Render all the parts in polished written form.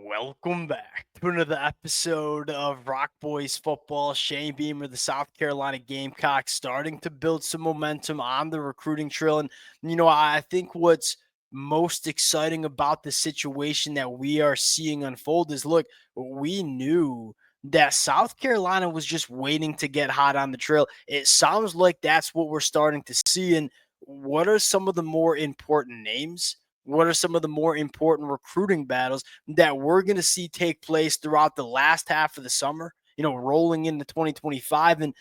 Welcome back to another episode of Rock Boys Football. Shane Beamer, the South Carolina Gamecocks, starting to build some momentum on the recruiting trail. And, I think what's most exciting about the situation that we are seeing unfold is, look, we knew that South Carolina was just waiting to get hot on the trail. It sounds like that's what we're starting to see. And what are some of the more important names? What are some of the more important recruiting battles that we're going to see take place throughout the last half of the summer, rolling into 2025? And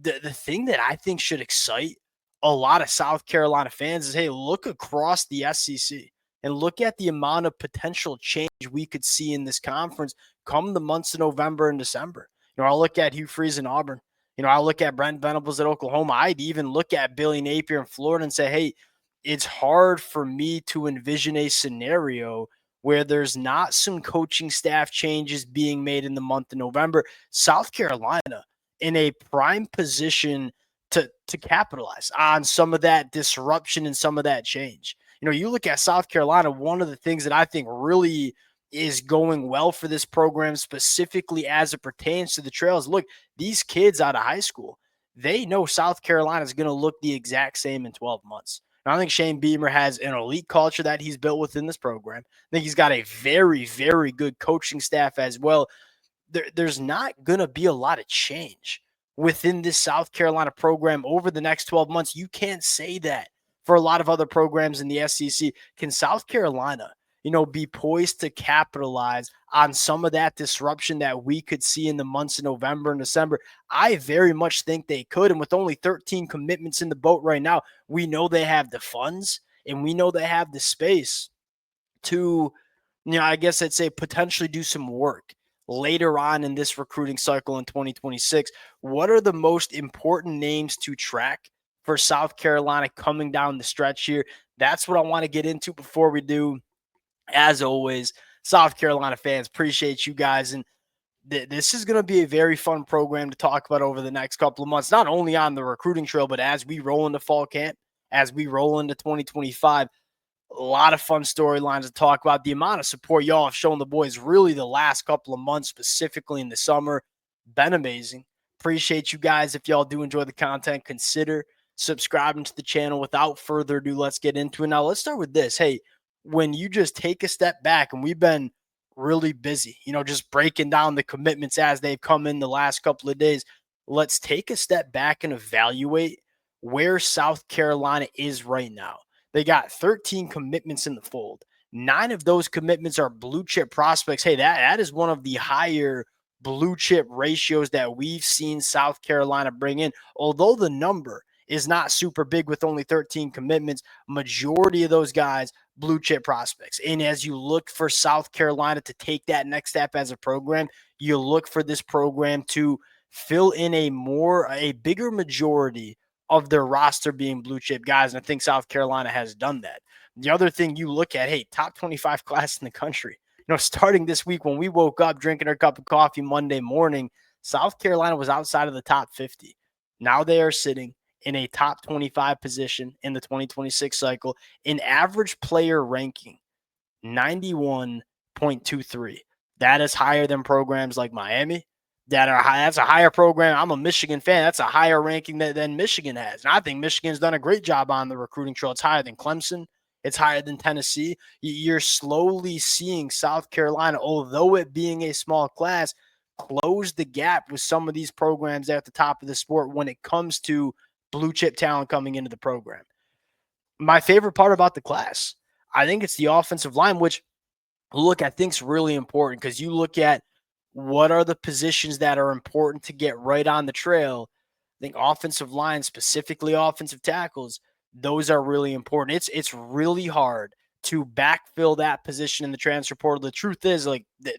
the thing that I think should excite a lot of South Carolina fans is, hey, look across the SEC and look at the amount of potential change we could see in this conference come the months of November and December. I'll look at Hugh Freeze in Auburn. I'll look at Brent Venables at Oklahoma. I'd even look at Billy Napier in Florida and say, hey, it's hard for me to envision a scenario where there's not some coaching staff changes being made in the month of November. South Carolina in a prime position to capitalize on some of that disruption and some of that change. You look at South Carolina, one of the things that I think really is going well for this program, specifically as it pertains to the trails. Look, these kids out of high school, they know South Carolina is going to look the exact same in 12 months. And I think Shane Beamer has an elite culture that he's built within this program. I think he's got a very, very good coaching staff as well. There's not going to be a lot of change within this South Carolina program over the next 12 months. You can't say that for a lot of other programs in the SEC. Can South Carolina, be poised to capitalize on some of that disruption that we could see in the months of November and December? I very much think they could. And with only 13 commitments in the boat right now, we know they have the funds and we know they have the space to, I guess I'd say potentially do some work later on in this recruiting cycle in 2026. What are the most important names to track for South Carolina coming down the stretch here? That's what I want to get into before we do. As always, South Carolina fans, appreciate you guys. And this is going to be a very fun program to talk about over the next couple of months, not only on the recruiting trail, but as we roll into fall camp, as we roll into 2025. A lot of fun storylines to talk about. The amount of support y'all have shown the boys really the last couple of months, specifically in the summer, been amazing. Appreciate you guys. If y'all do enjoy the content, consider subscribing to the channel. Without further ado, let's get into it. Now, let's start with this. Hey, when you just take a step back, and we've been really busy, just breaking down the commitments as they've come in the last couple of days, let's take a step back and evaluate where South Carolina is right now. They got 13 commitments in the fold. 9 of those commitments are blue chip prospects. Hey, that is one of the higher blue chip ratios that we've seen South Carolina bring in. Although the number is not super big with only 13 commitments, majority of those guys, blue chip prospects. And as you look for South Carolina to take that next step as a program, you look for this program to fill in a bigger majority of their roster being blue chip guys. And I think South Carolina has done that. The other thing you look at, hey, top 25 class in the country. Starting this week when we woke up drinking our cup of coffee Monday morning, South Carolina was outside of the top 50. Now they are sitting in a top 25 position in the 2026 cycle. In average player ranking, 91.23. That is higher than programs like Miami, that are high. That's a higher program. I'm a Michigan fan. That's a higher ranking than Michigan has. And I think Michigan's done a great job on the recruiting trail. It's higher than Clemson. It's higher than Tennessee. You're slowly seeing South Carolina, although it being a small class, close the gap with some of these programs at the top of the sport when it comes to blue chip talent coming into the program. My favorite part about the class, I think it's the offensive line, which, look, I think is really important because you look at what are the positions that are important to get right on the trail. I think offensive line, specifically offensive tackles, those are really important. It's really hard to backfill that position in the transfer portal. The truth is,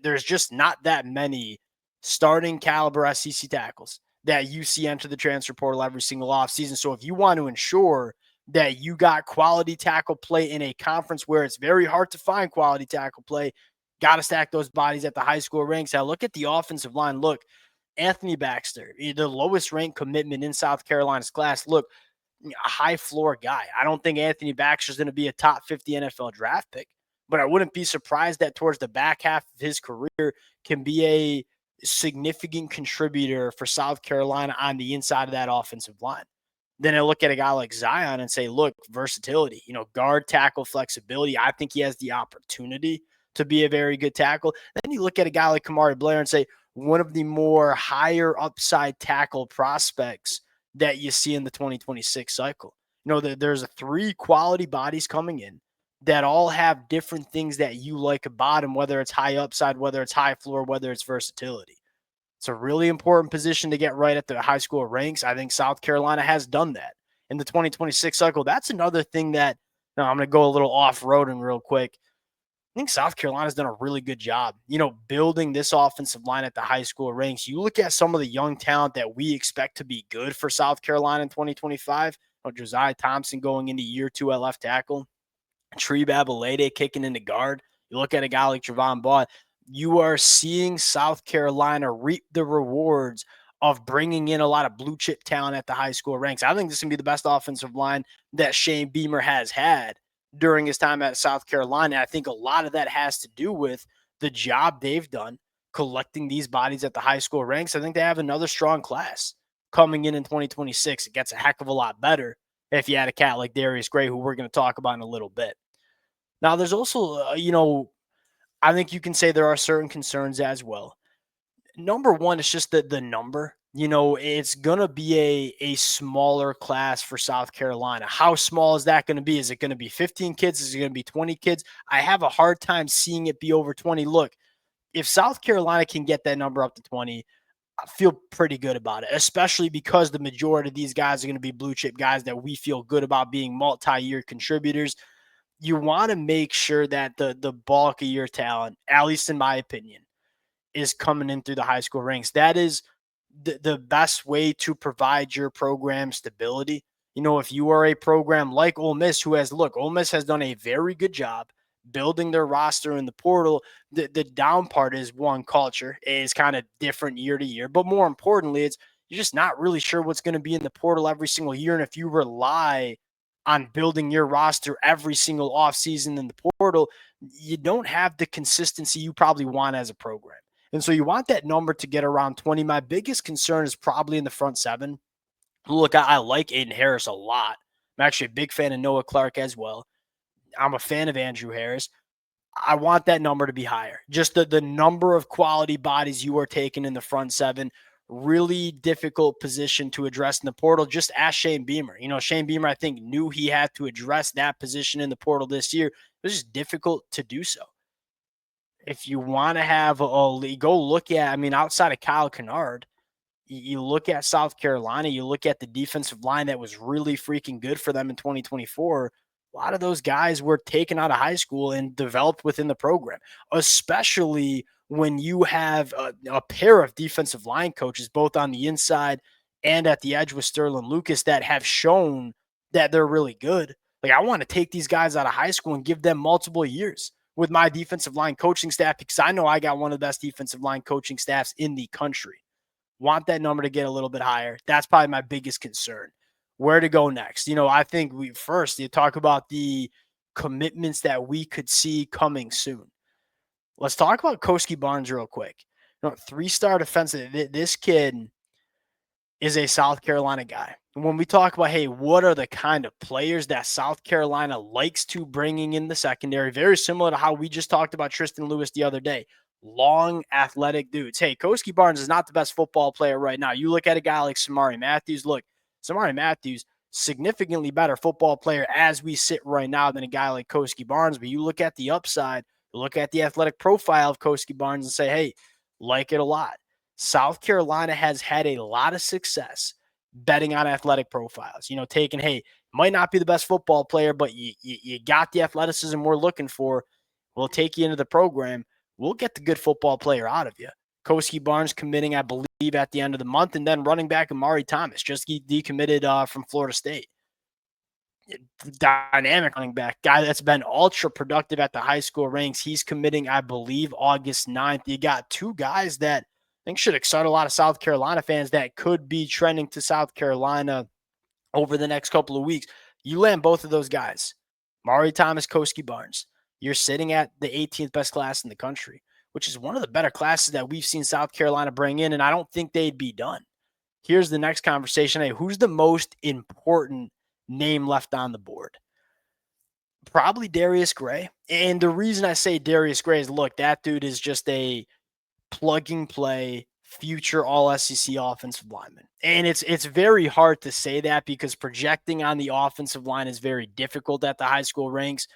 there's just not that many starting caliber SEC tackles that you see enter the transfer portal every single offseason. So if you want to ensure that you got quality tackle play in a conference where it's very hard to find quality tackle play, got to stack those bodies at the high school ranks. Now, look at the offensive line. Look, Anthony Baxter, the lowest ranked commitment in South Carolina's class. Look, a high floor guy. I don't think Anthony Baxter is going to be a top 50 NFL draft pick, but I wouldn't be surprised that towards the back half of his career can be a significant contributor for South Carolina on the inside of that offensive line. Then I look at a guy like Zion and say, look, versatility, guard, tackle, flexibility. I think he has the opportunity to be a very good tackle. Then you look at a guy like Kamari Blair and say, one of the more higher upside tackle prospects that you see in the 2026 cycle. There's three quality bodies coming in that all have different things that you like about them, whether it's high upside, whether it's high floor, whether it's versatility. It's a really important position to get right at the high school ranks. I think South Carolina has done that in the 2026 cycle. That's another thing that now I'm going to go a little off-roading real quick. I think South Carolina's done a really good job, building this offensive line at the high school ranks. You look at some of the young talent that we expect to be good for South Carolina in 2025. Josiah Thompson going into year 2 at left tackle, Tree Babalade kicking into guard. You look at a guy like Javon Baugh, you are seeing South Carolina reap the rewards of bringing in a lot of blue chip talent at the high school ranks. I think this can be the best offensive line that Shane Beamer has had during his time at South Carolina. I think a lot of that has to do with the job they've done collecting these bodies at the high school ranks. I think they have another strong class coming in 2026. It gets a heck of a lot better if you had a cat like Darius Gray, who we're going to talk about in a little bit. Now, there's also, I think you can say there are certain concerns as well. Number one, it's just the number. It's going to be a smaller class for South Carolina. How small is that going to be? Is it going to be 15 kids? Is it going to be 20 kids? I have a hard time seeing it be over 20. Look, if South Carolina can get that number up to 20, I feel pretty good about it, especially because the majority of these guys are going to be blue chip guys that we feel good about being multi-year contributors. You want to make sure that the bulk of your talent, at least in my opinion, is coming in through the high school ranks. That is the best way to provide your program stability. If you are a program like Ole Miss, Ole Miss has done a very good job building their roster in the portal. The down part is one, culture is kind of different year to year, but more importantly, it's you're just not really sure what's going to be in the portal every single year. And if you rely on building your roster every single offseason in the portal, you don't have the consistency you probably want as a program. And so you want that number to get around 20. My biggest concern is probably in the front seven. Look, I like Aiden Harris a lot. I'm actually a big fan of Noah Clark as well. I'm a fan of Andrew Harris. I want that number to be higher. Just the number of quality bodies you are taking in the front seven, really difficult position to address in the portal. Just ask Shane Beamer. Shane Beamer, I think, knew he had to address that position in the portal this year. It was just difficult to do so. If you want to have go look at, outside of Kyle Kennard, you look at South Carolina, you look at the defensive line that was really freaking good for them in 2024. A lot of those guys were taken out of high school and developed within the program, especially when you have a pair of defensive line coaches, both on the inside and at the edge with Sterling Lucas, that have shown that they're really good. Like, I want to take these guys out of high school and give them multiple years with my defensive line coaching staff, because I know I got one of the best defensive line coaching staffs in the country. Want that number to get a little bit higher. That's probably my biggest concern. Where to go next? I think you talk about the commitments that we could see coming soon. Let's talk about Koski Barnes real quick. 3-star defensive. This kid is a South Carolina guy. And when we talk about, hey, what are the kind of players that South Carolina likes to bringing in the secondary, very similar to how we just talked about Tristan Lewis the other day. Long, athletic dudes. Hey, Koski Barnes is not the best football player right now. You look at a guy like Samari Matthews. Look, Samari Matthews, significantly better football player as we sit right now than a guy like Koski Barnes. But you look at the upside, you look at the athletic profile of Koski Barnes and say, hey, like it a lot. South Carolina has had a lot of success betting on athletic profiles. Taking, hey, might not be the best football player, but you got the athleticism we're looking for. We'll take you into the program. We'll get the good football player out of you. Koski Barnes committing, I believe, at the end of the month, and then running back Amari Thomas just decommitted from Florida State. Dynamic running back, guy that's been ultra productive at the high school ranks. He's committing, I believe, August 9th. You got two guys that I think should excite a lot of South Carolina fans that could be trending to South Carolina over the next couple of weeks. You land both of those guys, Amari Thomas, Koski Barnes. you're sitting at the 18th best class in the country, which is one of the better classes that we've seen South Carolina bring in, and I don't think they'd be done. Here's the next conversation. Hey, who's the most important name left on the board? Probably Darius Gray. And the reason I say Darius Gray is, look, that dude is just a plug and play future all SEC offensive lineman. And it's very hard to say that because projecting on the offensive line is very difficult at the high school ranks.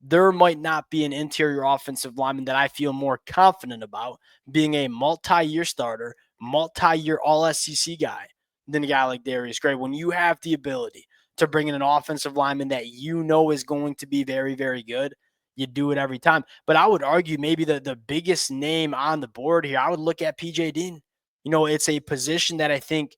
There might not be an interior offensive lineman that I feel more confident about being a multi-year starter, multi-year all SEC guy than a guy like Darius Gray. When you have the ability to bring in an offensive lineman that you know is going to be very, very good, you do it every time. But I would argue maybe the biggest name on the board here, I would look at PJ Dean. It's a position that I think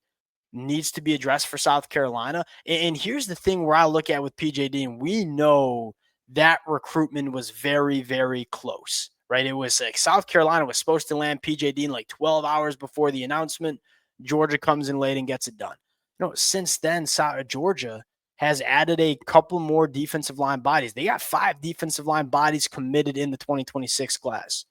needs to be addressed for South Carolina. And here's the thing where I look at with PJ Dean, we know that recruitment was very, very close, right? It was like South Carolina was supposed to land PJ Dean like 12 hours before the announcement. Georgia comes in late and gets it done. Since then, Georgia has added a couple more defensive line bodies. They got 5 defensive line bodies committed in the 2026 class.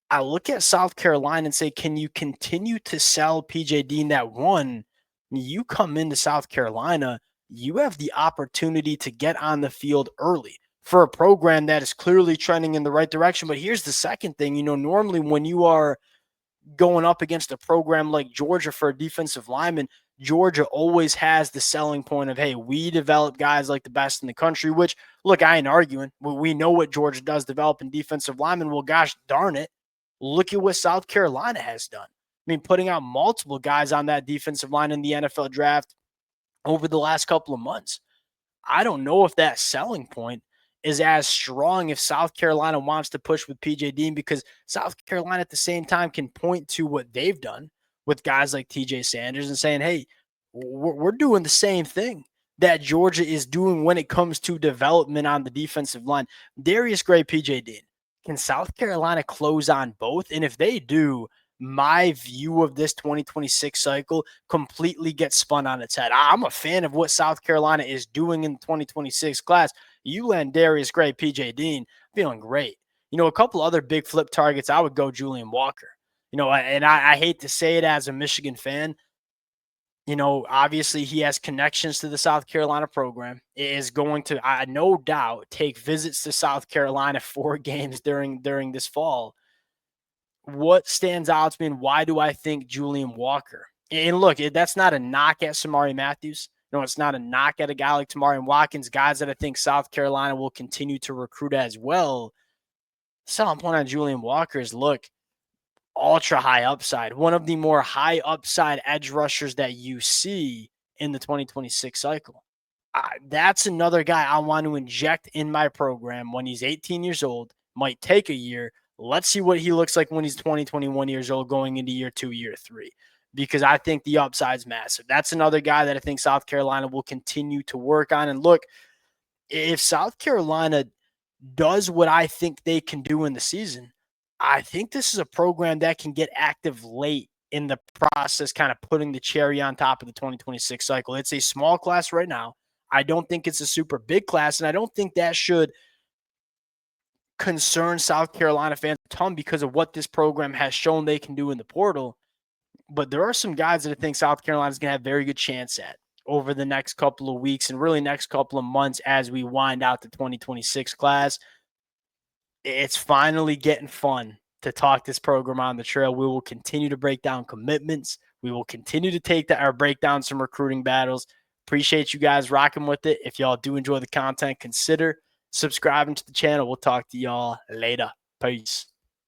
I look at South Carolina and say, can you continue to sell PJ Dean that one? You come into South Carolina, you have the opportunity to get on the field early for a program that is clearly trending in the right direction. But here's the second thing, normally when you are going up against a program like Georgia for a defensive lineman, Georgia always has the selling point of, hey, we develop guys like the best in the country, which, look, I ain't arguing. We know what Georgia does develop in defensive linemen. Well, gosh darn it. Look at what South Carolina has done. I mean, putting out multiple guys on that defensive line in the NFL draft over the last couple of months. I don't know if that selling point is as strong if South Carolina wants to push with PJ Dean, because South Carolina at the same time can point to what they've done with guys like TJ Sanders and saying, hey, we're doing the same thing that Georgia is doing when it comes to development on the defensive line. Darius Gray, PJ Dean. Can South Carolina close on both? And if they do, my view of this 2026 cycle completely gets spun on its head. I'm a fan of what South Carolina is doing in the 2026 class. You land Darius Gray, PJ Dean, feeling great. A couple other big flip targets, I would go Julian Walker. And I hate to say it as a Michigan fan. Obviously he has connections to the South Carolina program. It is going to, I no doubt, take visits to South Carolina 4 games during this fall. What stands out to me and why do I think Julian Walker? And look, that's not a knock at Samari Matthews. It's not a knock at a guy like Tamarian Watkins, guys that I think South Carolina will continue to recruit as well. Selling point on Julian Walker is, look, ultra high upside, one of the more high upside edge rushers that you see in the 2026 cycle. That's another guy I want to inject in my program when he's 18 years old. Might take a year. Let's see what he looks like when he's 20, 21 years old going into year 2, year 3, because I think the upside's massive. That's another guy that I think South Carolina will continue to work on. And look, if South Carolina does what I think they can do in the season, I think this is a program that can get active late in the process, kind of putting the cherry on top of the 2026 cycle. It's a small class right now. I don't think it's a super big class, and I don't think that should concern South Carolina fans a ton because of what this program has shown they can do in the portal. But there are some guys that I think South Carolina is going to have very good chance at over the next couple of weeks and really next couple of months as we wind out the 2026 class. It's finally getting fun to talk this program on the trail. We will continue to break down commitments. We will continue to break down some recruiting battles. Appreciate you guys rocking with it. If y'all do enjoy the content, consider subscribing to the channel. We'll talk to y'all later. Peace.